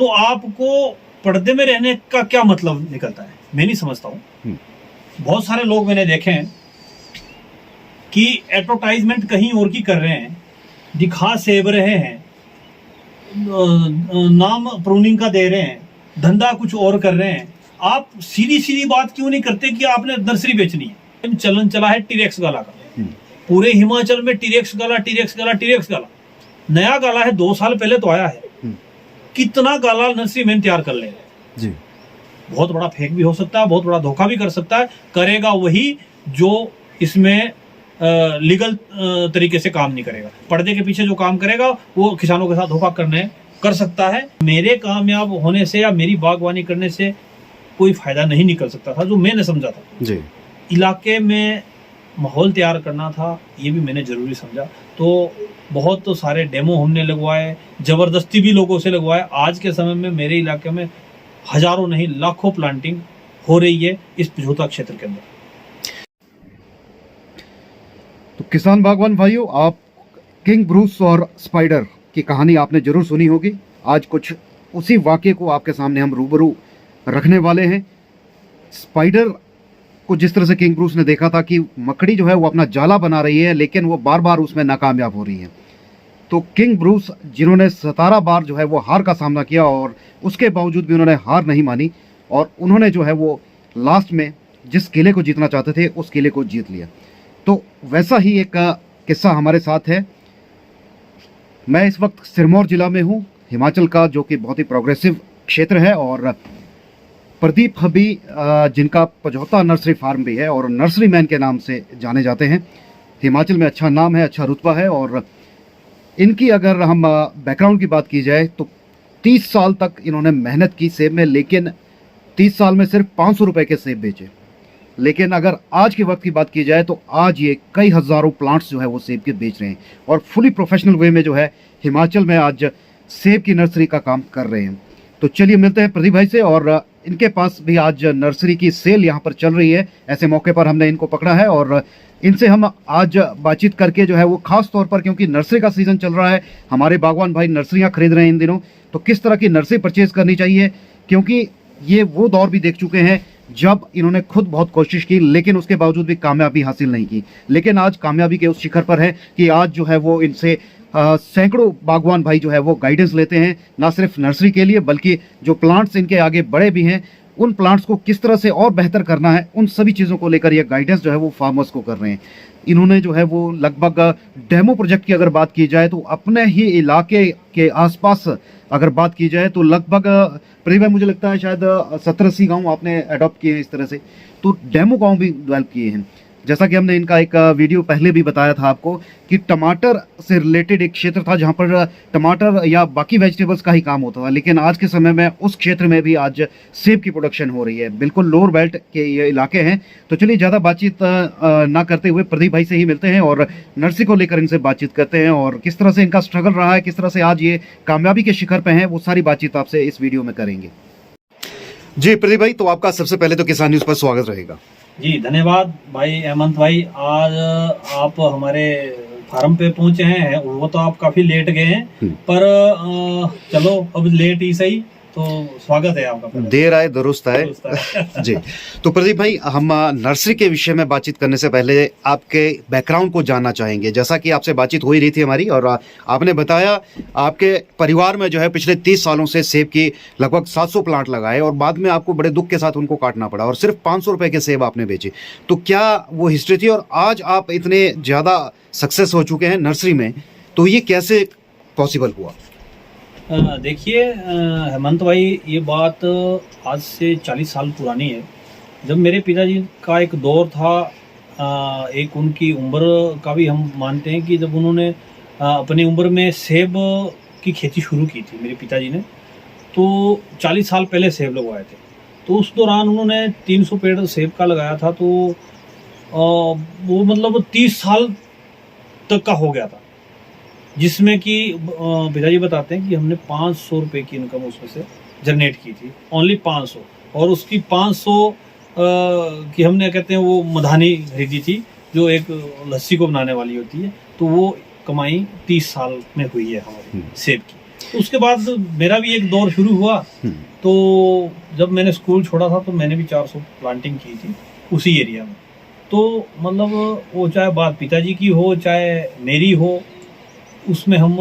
तो आपको पर्दे में रहने का क्या मतलब निकलता है, मैं नहीं समझता हूँ। बहुत सारे लोग मैंने देखे हैं कि एडवर्टाइजमेंट कहीं और की कर रहे हैं, दिखा सेब रहे हैं, नाम प्रूनिंग का दे रहे हैं, धंधा कुछ और कर रहे हैं। आप सीधी सीधी बात क्यों नहीं करते कि आपने नर्सरी बेचनी है। चलन चला है टीरेक्स गाला का, पूरे हिमाचल में टीरेक्स गाला टीरेक्स गाला टीरेक्स गाला। नया गाला है, 2 साल पहले तो आया है। कितना गाला नर्सरी मैन तैयार कर लेगा जी। बहुत बड़ा फेक भी हो सकता है, बहुत बड़ा धोखा भी कर सकता है। करेगा वही जो इसमें लीगल तरीके से काम नहीं करेगा। पर्दे के पीछे जो काम करेगा वो किसानों के साथ धोखा कर सकता है। मेरे कामयाब होने से या मेरी बागवानी करने से कोई फायदा नहीं निकल सकता था, जो मैंने समझा था जी। इलाके में माहौल तैयार करना था, ये भी मैंने जरूरी समझा। तो बहुत तो सारे डेमो हमने लगवाए, जबरदस्ती भी लोगों से लगवाए। आज के समय में मेरे इलाके में हजारों नहीं लाखों प्लांटिंग हो रही है इस पिछोता क्षेत्र के अंदर। तो किसान बागवान भाइयों, आप किंग ब्रूस और स्पाइडर की कहानी आपने जरूर सुनी होगी। आज कुछ उसी वाक़े को आपके सामने हम रूबरू रखने वाले हैं। स्पाइडर को जिस तरह से किंग ब्रूस ने देखा था कि मकड़ी जो है वो अपना जाला बना रही है, लेकिन वो बार बार उसमें नाकामयाब हो रही है, तो किंग ब्रूस जिन्होंने 17 बार जो है वो हार का सामना किया और उसके बावजूद भी उन्होंने हार नहीं मानी और उन्होंने जो है वो लास्ट में जिस किले को जीतना चाहते थे उस किले को जीत लिया। तो वैसा ही एक किस्सा हमारे साथ है। मैं इस वक्त सिरमौर जिला में हूँ, हिमाचल का, जो कि बहुत ही प्रोग्रेसिव क्षेत्र है। और प्रदीप हबी जिनका पजौता नर्सरी फार्म भी है और नर्सरी मैन के नाम से जाने जाते हैं, हिमाचल में अच्छा नाम है, अच्छा रुतबा है। और इनकी अगर हम बैकग्राउंड की बात की जाए तो 30 साल तक इन्होंने मेहनत की सेब में, लेकिन 30 साल में सिर्फ 500 रुपये के सेब बेचे। लेकिन अगर आज के वक्त की बात की जाए तो आज ये कई हज़ारों प्लांट्स जो है वो सेब के बेच रहे हैं और फुली प्रोफेशनल वे में जो है हिमाचल में आज सेब की नर्सरी का काम कर रहे हैं। तो चलिए मिलते हैं प्रदीप भाई से, और इनके पास भी आज नर्सरी की सेल यहाँ पर चल रही है। ऐसे मौके पर हमने इनको पकड़ा है और इनसे हम आज बातचीत करके जो है वो खास तौर पर, क्योंकि नर्सरी का सीज़न चल रहा है, हमारे बागवान भाई नर्सरियाँ खरीद रहे हैं इन दिनों, तो किस तरह की नर्सरी परचेज़ करनी चाहिए, क्योंकि ये वो दौर भी देख चुके हैं जब इन्होंने खुद बहुत कोशिश की लेकिन उसके बावजूद भी कामयाबी हासिल नहीं की। लेकिन आज कामयाबी के उस शिखर पर है कि आज जो है वो इनसे सैकड़ों बागवान भाई जो है वो गाइडेंस लेते हैं, ना सिर्फ नर्सरी के लिए बल्कि जो प्लांट्स इनके आगे बड़े भी हैं उन प्लांट्स को किस तरह से और बेहतर करना है, उन सभी चीज़ों को लेकर ये गाइडेंस जो है वो फार्मर्स को कर रहे हैं। इन्होंने जो है वो लगभग डेमो प्रोजेक्ट की अगर बात की जाए तो अपने ही इलाके के आसपास अगर बात की जाए तो लगभग प्रदीप भाई मुझे लगता है शायद 70-80 गाँव आपने अडॉप्ट किए हैं इस तरह से, तो डेमो गाँव भी डेवलप किए हैं। जैसा कि हमने इनका एक वीडियो पहले भी बताया था आपको कि टमाटर से रिलेटेड एक क्षेत्र था जहां पर टमाटर या बाकी वेजिटेबल्स का ही काम होता था, लेकिन आज के समय में उस क्षेत्र में भी आज सेब की प्रोडक्शन हो रही है। बिल्कुल लोअर बेल्ट के ये इलाके हैं। तो चलिए ज़्यादा बातचीत ना करते हुए प्रदीप भाई से ही मिलते हैं और नर्सरी को लेकर इनसे बातचीत करते हैं और किस तरह से इनका स्ट्रगल रहा है, किस तरह से आज ये कामयाबी के शिखर पर हैं, वो सारी बातचीत आपसे इस वीडियो में करेंगे। जी प्रदीप भाई, तो आपका सबसे पहले तो किसान न्यूज़ पर स्वागत रहेगा। जी धन्यवाद भाई हेमंत भाई। आज आप हमारे फार्म पे पहुंचे हैं, वो तो आप काफी लेट गए हैं, पर चलो अब लेट ही सही, तो स्वागत है आपका। देर आए दुरुस्त आए जी। तो प्रदीप भाई, हम नर्सरी के विषय में बातचीत करने से पहले आपके बैकग्राउंड को जानना चाहेंगे। जैसा कि आपसे बातचीत हो ही रही थी हमारी और आपने बताया आपके परिवार में जो है पिछले 30 सालों से सेब की लगभग 700 प्लांट लगाए और बाद में आपको बड़े दुख के साथ उनको काटना पड़ा और सिर्फ 500 रुपये के सेब आपने बेचे। तो क्या वो हिस्ट्री थी और आज आप इतने ज़्यादा सक्सेस हो चुके हैं नर्सरी में, तो ये कैसे पॉसिबल हुआ? देखिए हेमंत भाई, ये बात आज से 40 साल पुरानी है। जब मेरे पिताजी का एक दौर था, एक उनकी उम्र का भी हम मानते हैं कि जब उन्होंने अपनी उम्र में सेब की खेती शुरू की थी मेरे पिताजी ने, तो 40 साल पहले सेब लगवाए थे। तो उस दौरान उन्होंने 300 पेड़ सेब का लगाया था, तो वो मतलब 30 साल तक का हो गया था, जिसमें कि पिताजी बताते हैं कि हमने 500 रुपये की इनकम उसमें से जनरेट की थी, ओनली 500। और उसकी 500 की हमने कहते हैं वो मधानी खरीदी थी, जो एक लस्सी को बनाने वाली होती है, तो वो कमाई 30 साल में हुई है हमारी सेब की। तो उसके बाद मेरा भी एक दौर शुरू हुआ। तो जब मैंने स्कूल छोड़ा था तो मैंने भी 400 प्लांटिंग की थी उसी एरिया में। तो मतलब वो चाहे बात पिताजी की हो चाहे मेरी हो, उसमें हम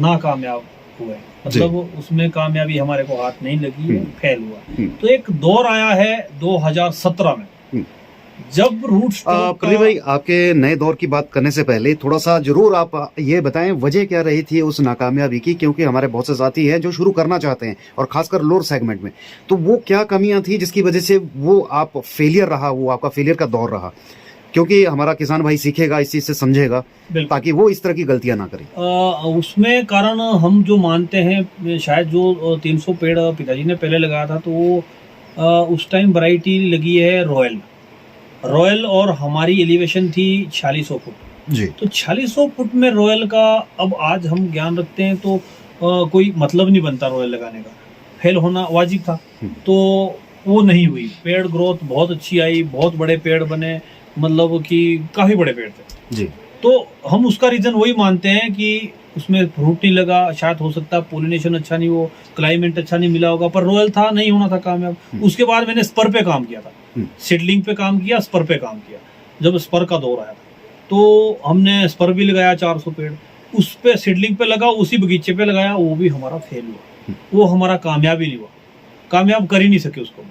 नाकामयाब हुए। मतलब उसमें कामयाबी हमारे को हाथ नहीं लगी, फेल हुआ। तो एक दौर आया है 2017 में, जब रूट स्टॉक प्रदीप भाई, आपके नए दौर की बात करने से पहले थोड़ा सा जरूर आप ये बताएं वजह क्या रही थी उस नाकामयाबी की, क्योंकि हमारे बहुत से साथी हैं जो शुरू करना चाहते हैं और खासकर लोअर सेगमेंट में। तो वो क्या कमियां थी जिसकी वजह से वो आप फेलियर रहा, वो आपका फेलियर का दौर रहा? क्योंकि हमारा किसान भाई सीखेगा, इस चीज से समझेगा, ताकि वो इस तरह की गलतियां ना करे। उसमें कारण हम जो मानते हैं, शायद जो 300 पेड़ पिताजी ने पहले लगाया था, तो वो उस टाइम वैरायटी लगी है रॉयल और हमारी एलिवेशन थी 4600 फुट जी। तो 4600 फुट में रॉयल का अब आज हम ज्ञान रखते हैं तो कोई मतलब नहीं बनता रॉयल लगाने का, फेल होना वाजिब था। तो वो नहीं हुई, पेड़ ग्रोथ बहुत अच्छी आई, बहुत बड़े पेड़ बने, मतलब कि काफी बड़े पेड़ थे जी। तो हम उसका रीजन वही मानते हैं कि उसमें फ्रूट नहीं लगा, शायद हो सकता है पोलिनेशन अच्छा नहीं हो, क्लाइमेट अच्छा नहीं मिला होगा, पर रॉयल था, नहीं होना था कामयाब। उसके बाद मैंने स्पर पे काम किया था, सीडलिंग पे काम किया, स्पर पे काम किया। जब स्पर का दौर आया था तो हमने स्पर भी लगाया 400 पेड़, उस पे सीडलिंग पे लगा, उसी बगीचे पे लगाया, वो भी हमारा फेल हुआ, वो हमारा कामयाब ही नहीं हुआ, कामयाब कर ही नहीं सके उसको।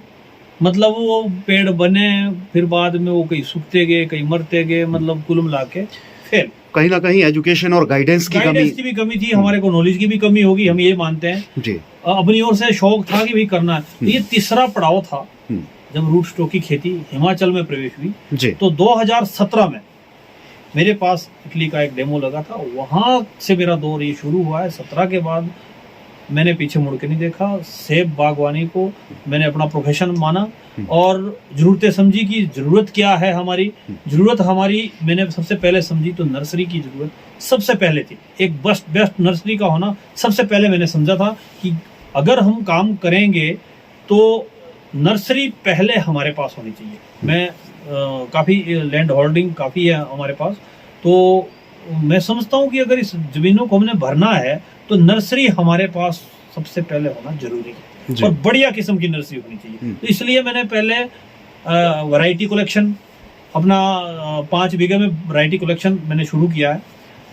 मतलब वो पेड़ बने, फिर बाद में वो कहीं सूखते गए, कहीं मरते गए, मतलब कुल मिला के फेल। कहीं ना कहीं एजुकेशन और गाइडेंस की भी कमी थी, हमारे को नॉलेज की भी कमी होगी, हम ये मानते हैं जी। अपनी ओर से शौक था कि भाई करना है। तो ये तीसरा पड़ाव था जब रूट स्टॉक की खेती हिमाचल में प्रवेश हुई जी। तो 2017 में मेरे पास इटली का एक डेमो लगा था, वहां से मेरा दौर ये शुरू हुआ है। 17 के बाद मैंने पीछे मुड़ के नहीं देखा। सेब बागवानी को मैंने अपना प्रोफेशन माना और जरूरतें समझी कि जरूरत क्या है हमारी। जरूरत हमारी मैंने सबसे पहले समझी तो नर्सरी की जरूरत सबसे पहले थी। एक बेस्ट नर्सरी का होना सबसे पहले मैंने समझा था कि अगर हम काम करेंगे तो नर्सरी पहले हमारे पास होनी चाहिए। मैं काफ़ी लैंड होल्डिंग काफ़ी है हमारे पास, तो मैं समझता हूँ कि अगर इस ज़मीनों को हमने भरना है तो नर्सरी हमारे पास सबसे पहले होना जरूरी है और बढ़िया किस्म की नर्सरी होनी चाहिए। तो इसलिए मैंने पहले वैरायटी कलेक्शन अपना 5 बीघे में वैरायटी कलेक्शन मैंने शुरू किया है।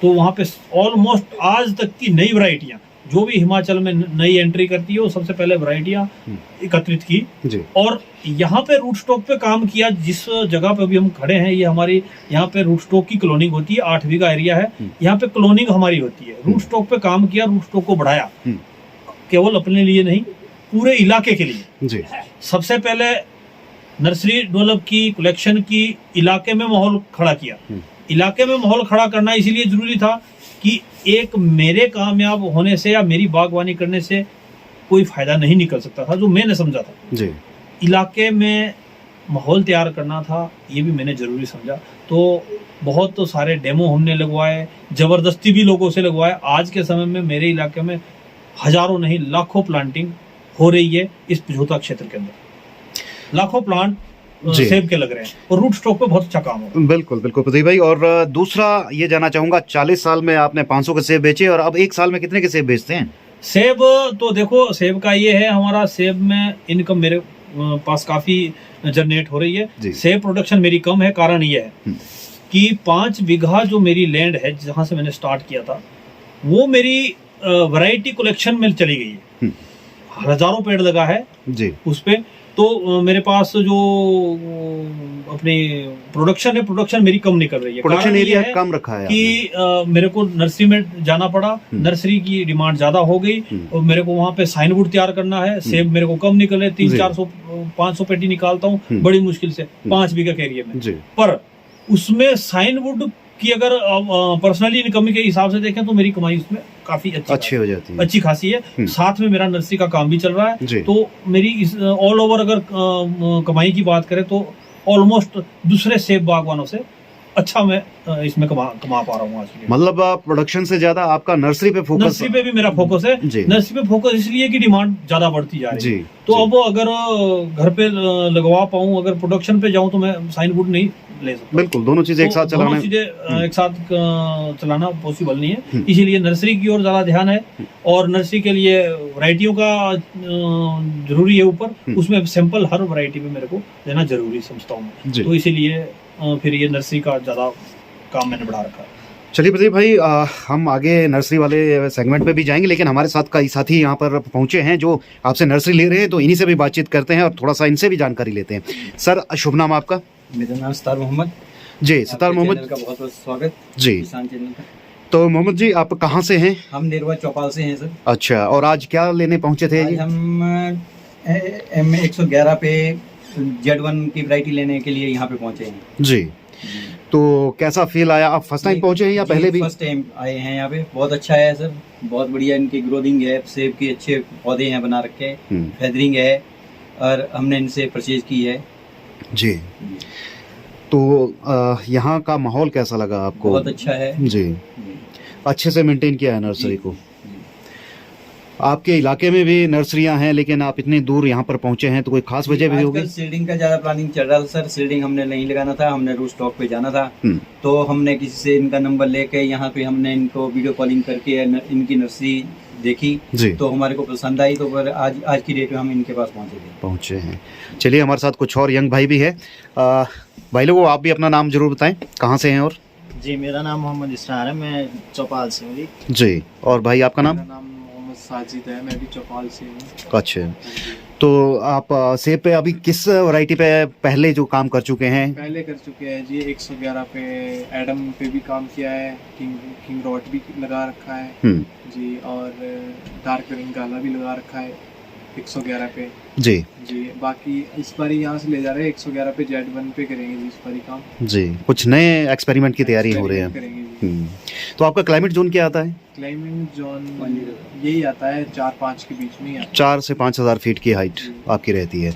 तो वहाँ पे ऑलमोस्ट आज तक की नई वैरायटियाँ जो भी हिमाचल में नई एंट्री करती है वो सबसे पहले वैरायटियाँ एकत्रित की जी। और यहाँ पे रूट स्टॉक पे काम किया। जिस जगह पे अभी हम खड़े हैं ये हमारी यहाँ पे रूट स्टॉक की क्लोनिंग होती है, 8 बीघा एरिया है, यहाँ पे क्लोनिंग हमारी होती है। रूट स्टॉक पे काम किया, रूट स्टॉक को बढ़ाया, केवल अपने लिए नहीं पूरे इलाके के लिए जी। सबसे पहले नर्सरी डेवलप की, कलेक्शन की, इलाके में माहौल खड़ा किया। इलाके में माहौल खड़ा करना इसीलिए जरूरी था कि एक मेरे कामयाब होने से या मेरी बागवानी करने से कोई फायदा नहीं निकल सकता था, जो मैंने समझा था जी। इलाके में माहौल तैयार करना था, ये भी मैंने जरूरी समझा। तो बहुत तो सारे डेमो हमने लगवाए, जबरदस्ती भी लोगों से लगवाए। आज के समय में मेरे इलाके में हजारों नहीं लाखों प्लांटिंग हो रही है। इस पिछोता क्षेत्र के अंदर लाखों प्लांट सेब के लग रहे हैं और रूट स्टॉक पे बहुत अच्छा काम हो। बिल्कुल बिल्कुल प्रदीप भाई। और दूसरा ये जानना चाहूंगा, 40 साल में आपने 500 के सेब बेचे और अब 1 साल में कितने के सेब बेचते हैं? सेब तो देखो, सेब का ये है, हमारा सेब में इनकम मेरे पास काफी जनरेट हो रही है। सेब प्रोडक्शन मेरी कम है, कारण ये है कि 5 बीघा जो मेरी लैंड है जहां से मैंने स्टार्ट किया था वो मेरी वैरायटी कलेक्शन में चली गई है। हजारों पेड़ लगा है जी उस पे। तो मेरे पास जो अपनी प्रोडक्शन है, प्रोडक्शन मेरी कम निकल रही है। प्रोडक्शन एरिया कम रखा है कि मेरे को नर्सरी में जाना पड़ा, नर्सरी की डिमांड ज्यादा हो गई और मेरे को वहां पे साइनवुड तैयार करना है। सेब मेरे को कम निकले, 300-400-500 पेटी निकालता हूँ बड़ी मुश्किल से 5 बीघा के एरिया में। पर उसमें साइनवुड की अगर पर्सनली इनकम के हिसाब से देखें तो मेरी कमाई उसमें काफी अच्छी हो जाती है, अच्छी खासी है। साथ में मेरा नर्सरी का काम भी चल रहा है। तो मेरी ऑल ओवर अगर कमाई की बात करें तो ऑलमोस्ट दूसरे सेब बागवानों से अच्छा मैं इसमें कमा पा रहा हूँ आज। मतलब प्रोडक्शन से ज्यादा आपका नर्सरी पे फोकस? नर्सरी पे भी मेरा फोकस है। नर्सरी पे फोकस इसलिए कि डिमांड ज्यादा बढ़ती जा रही है। तो अब अगर घर पे लगवा पाऊँ, अगर प्रोडक्शन पे जाऊँ तो मैं साइनवुड नहीं ले सकता हूँ। बिल्कुल, दोनों चीजें एक साथ तो दोनों चलाना। चीजें एक साथ चलाना पॉसिबल नहीं है, इसीलिए नर्सरी की ओर ज्यादा ध्यान है। और नर्सरी के लिए वैरायटियों का जरूरी है ऊपर, उसमें सैंपल हर वैरायटी में मेरे को देना जरूरी समझता हूँ मैं। जी। तो इसीलिए फिर ये नर्सरी का ज्यादा काम मैंने बढ़ा रखा है। चलिए प्रदीप भाई, हम आगे नर्सरी वाले सेगमेंट पे भी जाएंगे, लेकिन हमारे साथ कई साथी यहाँ पर पहुँचे हैं जो आपसे नर्सरी ले रहे हैं, तो इन्हीं से भी बातचीत करते हैं और थोड़ा सा इनसे भी जानकारी लेते हैं। सर, शुभ नाम आपका? मेरा नाम सतार मोहम्मद। जी, सतार मोहम्मद का बहुत बहुत स्वागत जी। किसान चैनल का। तो मोहम्मद जी, आप कहाँ से हैं? हम नेरवा चौपाल से हैं सर। अच्छा, और आज क्या लेने पहुँचे थे आज जी? हम M111 पे Z1 की वैरायटी लेने के लिए यहाँ पे पहुँचे हैं जी। तो कैसा फील आया? आप फर्स्ट टाइम पहुँचे हैं या पहले भी? फर्स्ट टाइम आए हैं यहाँ पे। बहुत अच्छा है सर, बहुत बढ़िया इनकी ग्रोथिंग है, सेब के अच्छे पौधे हैं बना रखे, फेदरिंग है, और हमने इनसे परचेज की है जी। तो यहाँ का माहौल कैसा लगा आपको? बहुत अच्छा है जी। अच्छे से मेंटेन किया है नर्सरी को। आपके इलाके में भी नर्सरियां हैं, लेकिन आप इतनी दूर यहाँ पर पहुँचे हैं, तो कोई खास वजह भी होगी? सीडिंग का ज्यादा प्लानिंग चल रहा था सर। सीडिंग हमने नहीं लगाना था, हमने रूट स्टॉक पे जाना था। तो हमने किसी से इनका नंबर लेके यहाँ पे हमने इनको वीडियो कॉलिंग करके इनकी नर्सरी देखी जी। तो हमारे को पसंद आई, तो फिर आज की डेट में हम इनके पास पहुँचे हैं। चलिए, हमारे साथ कुछ और यंग भाई भी है। भाई लोगों, आप भी अपना नाम जरूर बताएं, कहाँ से हैं? और जी, मेरा नाम मोहम्मद इसरार है, मैं चौपाल से हूँ जी। और भाई आपका नाम? मेरा नाम मोहम्मद साजिद है, मैं भी चौपाल से हूँ। अच्छा, तो आप सेब पे अभी किस वैरायटी पे पहले जो काम कर चुके हैं? पहले कर चुके हैं जी, 111 पे एडम पे भी काम किया है, किंग रॉट भी लगा रखा है जी, और डार्क रिंग गाला भी लगा रखा है 111 पे जी। जी, बाकी इस बार यहाँ से ले जा रहे हैं 111 पे Z1 पे करेंगे जी इस बार काम जी। कुछ नए एक्सपेरिमेंट की तैयारी हो रही है करेंगे। तो आपका क्लाइमेट जोन क्या आता है? क्लाइमेट जोन यही आता है 4-5 के बीच में ही आता है। 4 से 5,000 फीट की हाइट आपकी रहती है।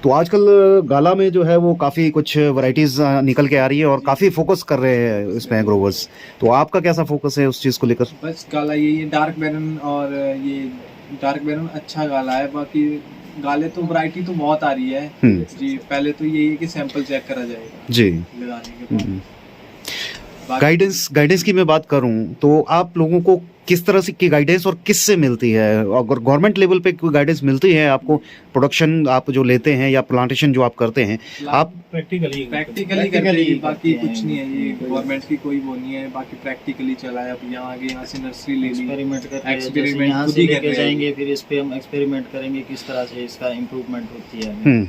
तो आजकल गाला में जो है वो काफ़ी कुछ वैरायटीज़ निकल के आ रही है और काफ़ी फोकस कर रहे हैं इसमें ग्रोवर्स। तो आपका कैसा फोकस है उस चीज़ को लेकर? बस गाला यही है, डार्क बैरन, और ये डार्क बैरन अच्छा गाला है। बाकी गाले तो वैरायटी तो बहुत आ रही है जी। पहले तो यही है कि सैंपल चेक करा जाएगा जी लगाने के बाद। गाइडेंस की मैं बात करूं तो आप लोगों को किस तरह से की गाइडेंस और किस से मिलती है? अगर गवर्नमेंट लेवल पे कोई गाइडेंस मिलती है आपको, प्रोडक्शन आप जो लेते हैं या प्लांटेशन जो आप करते हैं, आप प्रैक्टिकली करते हैं, बाकी कुछ नहीं है। ये गवर्नमेंट की कोई वो नहीं है, बाकी प्रैक्टिकली चला है। अब यहाँ आगे यहाँ से नर्सरी ले ली, एक्सपेरिमेंट यहाँ से लेके जाएंगे, फिर इस पे हम एक्सपेरिमेंट करेंगे किस तरह से इसका इम्प्रूवमेंट होती है।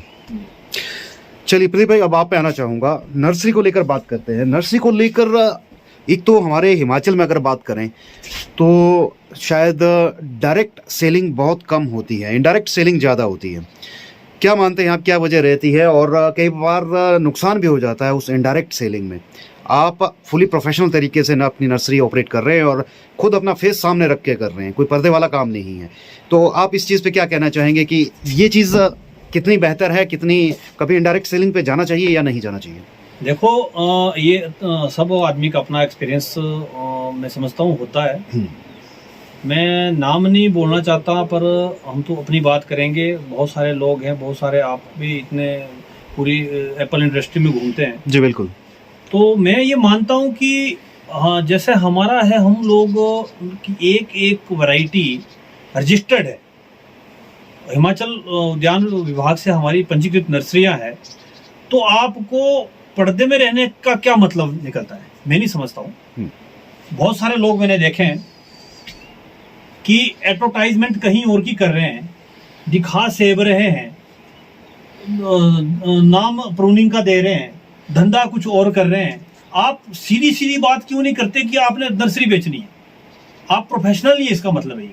चलिए प्रदीप भाई, अब आप पे आना चाहूँगा। नर्सरी को लेकर बात करते हैं। नर्सरी को लेकर एक तो हमारे हिमाचल में अगर बात करें तो शायद डायरेक्ट सेलिंग बहुत कम होती है, इनडायरेक्ट सेलिंग ज़्यादा होती है। क्या मानते हैं आप, क्या वजह रहती है? और कई बार नुकसान भी हो जाता है उस इनडायरेक्ट सेलिंग में। आप फुली प्रोफेशनल तरीके से ना अपनी नर्सरी ऑपरेट कर रहे हैं और खुद अपना फेस सामने रख के कर रहे हैं, कोई पर्दे वाला काम नहीं है। तो आप इस चीज़ पे क्या कहना चाहेंगे कि ये चीज़ कितनी बेहतर है, कितनी कभी इनडायरेक्ट सेलिंग पे जाना चाहिए या नहीं जाना चाहिए? देखो, ये सब आदमी का अपना एक्सपीरियंस मैं समझता हूँ होता है। मैं नाम नहीं बोलना चाहता, पर हम तो अपनी बात करेंगे। बहुत सारे लोग हैं, बहुत सारे, आप भी इतने पूरी एप्पल इंडस्ट्री में घूमते हैं जी। बिल्कुल। तो मैं ये मानता हूँ कि हाँ, जैसे हमारा है, हम लोग की एक एक वैरायटी रजिस्टर्ड है। हिमाचल उद्यान विभाग से हमारी पंजीकृत नर्सरियाँ हैं। तो आपको पर्दे में रहने का क्या मतलब निकलता है, मैं नहीं समझता हूँ। बहुत सारे लोग मैंने देखे हैं कि एडवर्टाइजमेंट कहीं और की कर रहे हैं, दिखा सेब रहे हैं, नाम प्रूनिंग का दे रहे हैं, धंधा कुछ और कर रहे हैं। आप सीधी सीधी बात क्यों नहीं करते कि आपने नर्सरी बेचनी है? आप प्रोफेशनल ही, इसका मतलब है।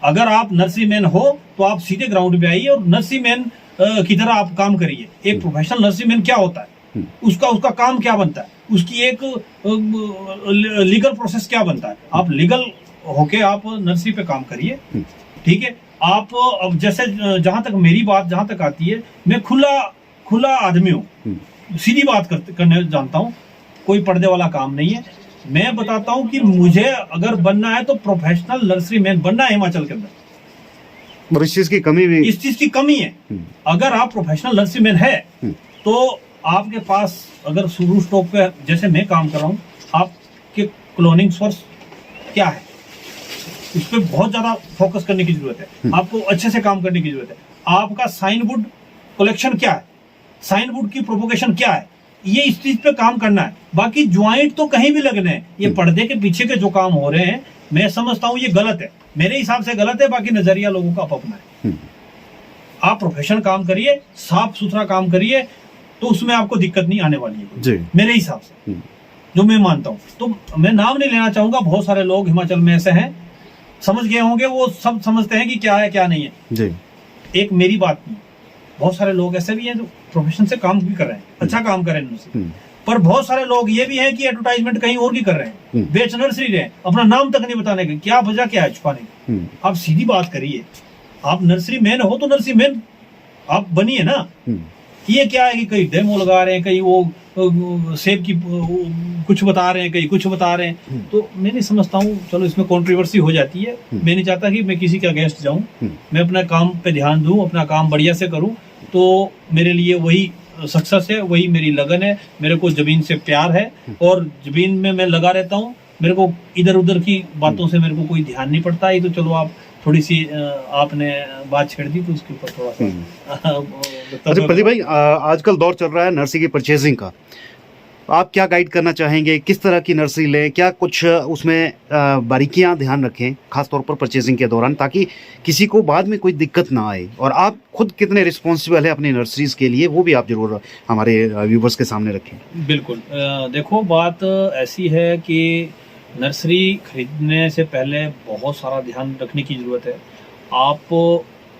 अगर आप नर्सरी मैन हो तो आप सीधे ग्राउंड पे आइए और नर्सरी मैन की तरह आप काम करिए। एक प्रोफेशनल नर्सरी मैन क्या होता है, उसका काम क्या बनता है, उसकी एक लीगल प्रोसेस क्या बनता है। आप लीगल होके आप नर्सरी पे काम करिए, ठीक है। आप अब जैसे जहां तक मेरी बात जहां तक आती है, मैं खुला आदमी हूँ, सीधी बात करने जानता हूँ, कोई पर्दे वाला काम नहीं है। मैं बताता हूँ कि मुझे अगर बनना है तो प्रोफेशनल नर्सरी मैन बनना है हिमाचल के अंदर। और इस चीज की कमी भी, इस चीज की कमी है। अगर आप प्रोफेशनल नर्सरी मैन है तो आपके पास अगर शुरू स्टॉक पे जैसे मैं काम कर रहा हूँ, आपके क्लोनिंग सोर्स क्या है, उस पर बहुत ज्यादा फोकस करने की जरूरत है। आपको अच्छे से काम करने की जरूरत है। आपका साइनवुड कलेक्शन क्या है, साइनवुड की प्रोपोगेशन क्या है, ये इस चीज पे काम करना है। बाकी ज्वाइंट तो कहीं भी लगने हैं, ये पर्दे के पीछे के जो काम हो रहे हैं मैं समझता हूँ ये गलत है, मेरे हिसाब से गलत है। बाकी नजरिया लोगों का अपना है। आप प्रोफेशनल काम करिए, साफ सुथरा काम करिए, तो उसमें आपको दिक्कत नहीं आने वाली है जी, मेरे हिसाब से जो मैं मानता हूँ। तो मैं नाम नहीं लेना चाहूंगा, बहुत सारे लोग हिमाचल में ऐसे हैं, समझ गए होंगे, वो सब समझते हैं कि क्या है क्या नहीं है जी। एक मेरी बात नहीं, बहुत सारे लोग ऐसे भी हैं जो प्रोफेशन से काम भी कर रहे हैं, अच्छा काम कर रहे हैं, पर बहुत सारे लोग ये भी हैं कि एडवर्टाइजमेंट कहीं और की कर रहे हैं, बेच नर्सरी रहे, अपना नाम तक नहीं बताने के। क्या वजह क्या है छुपाने की? आप सीधी बात करिए, आप नर्सरी मैन हो तो नर्सरी मैन आप बनिए ना। ये क्या है कि कहीं डेमो लगा रहे हैं, कहीं वो सेब की कुछ बता रहे हैं, कहीं कुछ बता रहे हैं, तो मैं नहीं समझता हूँ। चलो इसमें कंट्रोवर्सी हो जाती है, मैं नहीं चाहता कि मैं किसी के अगेंस्ट जाऊं, मैं अपना काम पे ध्यान दूं, अपना काम बढ़िया से करूं, तो मेरे लिए वही सक्सेस है, वही मेरी लगन है। मेरे को जमीन से प्यार है और जमीन में मैं लगा रहता हूँ। मेरे को इधर उधर की बातों से मेरे को कोई ध्यान नहीं पड़ता है। तो चलो आप थोड़ी सी आपने बात छेड़ दी तो उसके ऊपर थोड़ा सा अच्छा प्रदीप भाई, आजकल दौर चल रहा है नर्सरी की परचेजिंग का, आप क्या गाइड करना चाहेंगे? किस तरह की नर्सरी लें, क्या कुछ उसमें बारीकियां ध्यान रखें खासतौर पर परचेजिंग के दौरान, ताकि किसी को बाद में कोई दिक्कत ना आए? और आप खुद कितने रिस्पॉन्सिबल है अपनी नर्सरीज के लिए, वो भी आप जरूर हमारे व्यूवर्स के सामने रखें। बिल्कुल, देखो बात ऐसी है कि नर्सरी खरीदने से पहले बहुत सारा ध्यान रखने की जरूरत है। आप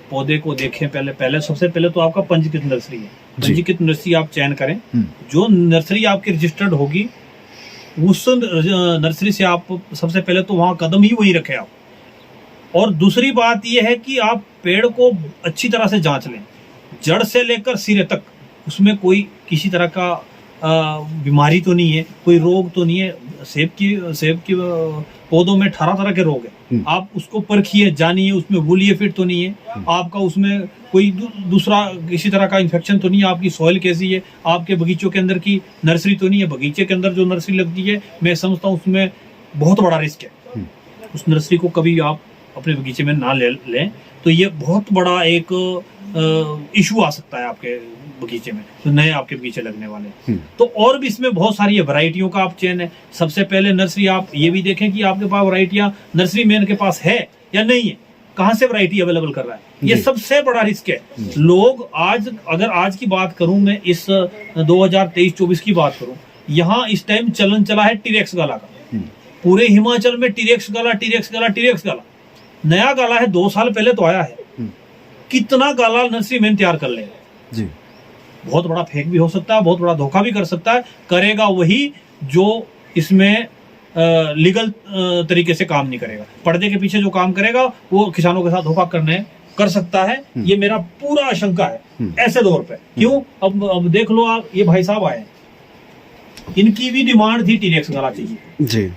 पौधे को देखें, पहले सबसे पहले तो आपका पंजीकृत नर्सरी है, पंजीकृत नर्सरी आप चयन करें। जो नर्सरी आपकी रजिस्टर्ड होगी उस नर्सरी से आप सबसे पहले तो वहां कदम ही वही रखें आप। और दूसरी बात यह है कि आप पेड़ को अच्छी तरह से जांच लें, जड़ से लेकर सिरे तक, उसमें कोई किसी तरह का बीमारी तो नहीं है, कोई रोग तो नहीं है। सेब की पौधों में 18 तरह के रोग है, आप उसको परखिए, जानिए उसमें वूल एफिड तो नहीं है, आपका उसमें कोई दूसरा किसी तरह का इन्फेक्शन तो नहीं है, आपकी सॉइल कैसी है, आपके बगीचों के अंदर की नर्सरी तो नहीं है। बगीचे के अंदर जो नर्सरी लगती है मैं समझता हूँ उसमें बहुत बड़ा रिस्क है। उस नर्सरी को कभी आप अपने बगीचे में ना लें तो ये बहुत बड़ा एक इशू आ सकता है आपके बगीचे में, तो नए आपके बगीचे लगने वाले। तो और भी इसमें बहुत सारी वैरायटियों का आप चयन है। सबसे पहले नर्सरी आप ये भी देखें कि आपके पास वैरायटियां नर्सरी मैन के पास है या नहीं है, कहां से वैरायटी अवेलेबल कर रहा है, ये सबसे बड़ा रिस्क है। लोग आज की बात करूं, मैं इस 2023-24 की बात करूं, यहाँ इस टाइम चलन चला है टीरेक्स गाला का। पूरे हिमाचल में टीरेक्स गाला नया गाला है, 2 साल पहले तो आया है। कितना गाला नर्सरी मैन तैयार कर लेगा जी, बहुत बड़ा फेक भी हो सकता है, बहुत बड़ा धोखा भी कर सकता है। करेगा वही जो इसमें लीगल तरीके से काम नहीं करेगा, पर्दे के पीछे जो काम करेगा वो किसानों के साथ धोखा कर सकता है। ये मेरा पूरा आशंका है ऐसे दौर पे। क्यों? अब देख लो आप, ये भाई साहब आए, इनकी भी डिमांड थी टीरेक्स गाला चाहिए जी,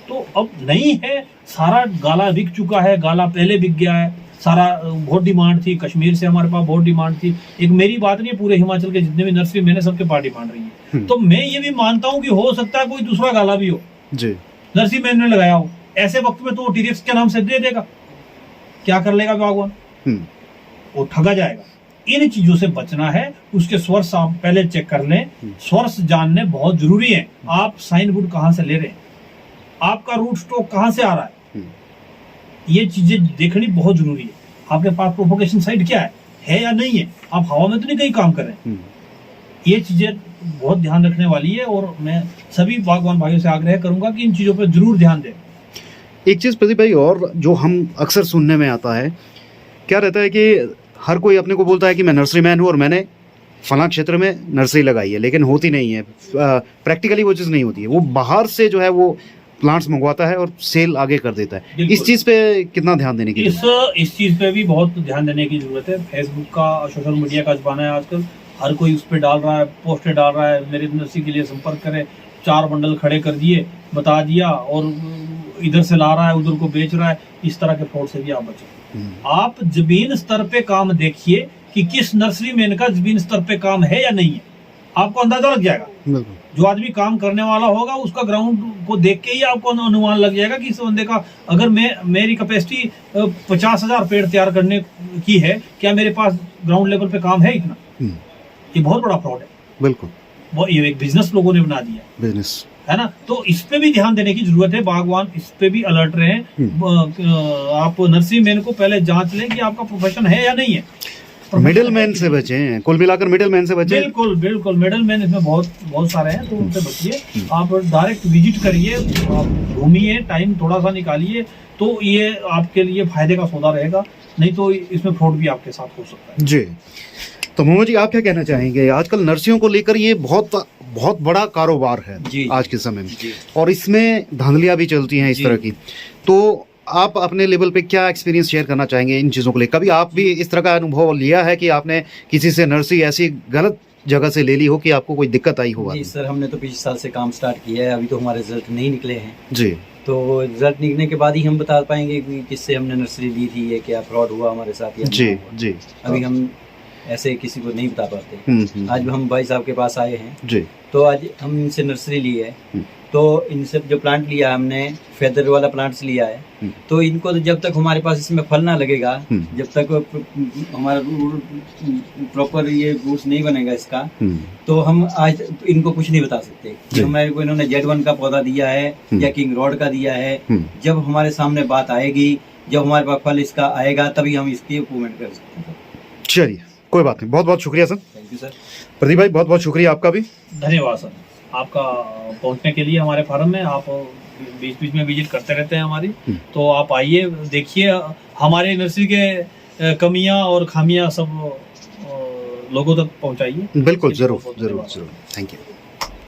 तो अब नहीं है, सारा गाला बिक चुका है, गाला पहले बिक गया है, सारा बहुत डिमांड थी। कश्मीर से हमारे पास बहुत डिमांड थी। एक मेरी बात नहीं है, पूरे हिमाचल के जितने भी नर्सरी मैंने सबके पास डिमांड रही है। तो मैं ये भी मानता हूँ कि हो सकता है कोई दूसरा गाला भी हो जी, नर्सरी मैन ने लगाया हो, ऐसे वक्त में तो वो टीरेक्स के नाम से दे देगा, क्या कर लेगा बागवान? वो ठगा जाएगा। इन चीजों से बचना है। उसके सोर्स आप पहले चेक कर लें, सोर्स जानने बहुत जरूरी है। आप साइनवुड कहाँ से ले रहे हैं, आपका रूट स्टॉक कहाँ से आ रहा है, ये चीजें देखनी बहुत जरूरी है। आपके पास प्रोपोगेशन साइट क्या है या नहीं है, आप हवा में तो नहीं कहीं काम कर रहे हैं। ये चीजें बहुत ध्यान रखने वाली है और मैं सभी बागवान भाइयों से आग्रह करूंगा कि इन चीजों पर जरूर ध्यान दें। एक चीज प्रदीप भाई और जो हम अक्सर सुनने में आता है, क्या रहता है कि हर कोई अपने को बोलता है कि मैं नर्सरी मैन हूँ और मैंने फलां क्षेत्र में नर्सरी लगाई है, लेकिन होती नहीं है। प्रैक्टिकली वो चीज़ नहीं होती है। वो बाहर से जो है वो प्लांट्स मंगवाता है और सेल आगे कर देता है। इस चीज़ पे कितना ध्यान देने की इस चीज़ पे भी बहुत ध्यान देने की जरूरत है। फेसबुक का, सोशल मीडिया का जमाना है आजकल, हर कोई उस पर डाल रहा है, पोस्टें डाल रहा है, मेरे नर्सरी के लिए संपर्क करें, 4 बंडल खड़े कर दिए, बता दिया, और इधर से ला रहा है उधर को बेच रहा है। इस तरह के फ्रॉड से भी आप बचें। आप जमीन स्तर पे काम देखिए कि किस नर्सरी मैन का जमीन स्तर पे काम है या नहीं है। आपको अंदाजा लग जाएगा। बिल्कुल। जो आदमी काम करने वाला होगा उसका ग्राउंड को देख के ही आपको अनुमान लग जाएगा कि इस बंदे का, अगर मेरी कैपेसिटी 50,000 पेड़ तैयार करने की है, क्या मेरे पास ग्राउंड लेवल पे काम है इतना? ये बहुत बड़ा फ्रॉड है। बिल्कुल। वो ये एक बिजनेस लोगों ने बना दिया, बिजनेस है ना। तो इस पे भी ध्यान देने की जरूरत है, बागवान इस पे भी अलर्ट रहें। आप नर्सरी मैन को पहले जांच लें कि आपका प्रोफेशन है या नहीं है। मिडिल मैन से बचें, कुल मिलाकर मिडिल मैन से बचें। बिल्कुल बिल्कुल, मिडिल मैन इसमें बहुत सारे हैं, तो उनसे बचिए। आप डायरेक्ट विजिट करिए, आप घूमिए, टाइम थोड़ा सा निकालिए, तो ये आपके लिए फायदे का सौदा रहेगा। नहीं तो इसमें फ्रॉड भी आपके साथ हो सकता है। जी, तो मोहम्मद जी आप क्या कहना चाहेंगे? आजकल नर्सरियों को लेकर ये बहुत बड़ा कारोबार है आज के समय में, और इसमें धांधलियां भी चलती हैं इस तरह की, तो आप अपने लेवल पे क्या एक्सपीरियंस शेयर करना चाहेंगे इन चीज़ों को लेकर? कभी आप भी इस तरह का अनुभव लिया है कि आपने किसी से नर्सरी ऐसी गलत जगह से ले ली हो कि आपको कोई दिक्कत आई हो? जी सर, हमने तो पिछले साल से काम स्टार्ट किया है, अभी तो हमारे रिजल्ट नहीं निकले हैं जी। तो रिजल्ट निकलने के बाद ही हम बता पाएंगे कि किससे हमने नर्सरी ली थी, ये क्या फ्रॉड हुआ हमारे साथ या जी जी। अभी हम ऐसे किसी को नहीं बता पाते। आज हम भाई साहब के पास आए हैं जी, तो आज हम इनसे नर्सरी ली है, तो इनसे जो प्लांट लिया हमने फेदर वाला प्लांट्स लिया है, तो इनको जब तक हमारे पास इसमें फल ना लगेगा, जब तक हमारा प्रॉपर ये रूट्स नहीं बनेगा इसका, तो हम आज इनको कुछ नहीं बता सकते। हमारे को इन्होंने Z1 का पौधा दिया है या किंग रोड का दिया है, जब हमारे सामने बात आएगी, जब हमारे पास फल इसका आएगा, तभी हम इसकी इम्प्रूवमेंट कर सकते हैं। चलिए कोई बात नहीं, बहुत बहुत शुक्रिया sir. Thank you sir. Pradeep भाई बहुत बहुत शुक्रिया आपका भी। धन्यवाद सर आपका पहुंचने के लिए हमारे फार्म में। आप बीच बीच में विजिट करते रहते हैं हमारी, तो आप आइए, देखिए हमारे नर्सरी के कमियां और खामियां सब लोगों तक पहुंचाइए। बिल्कुल, जरूर जरूर जरूर। Thank you.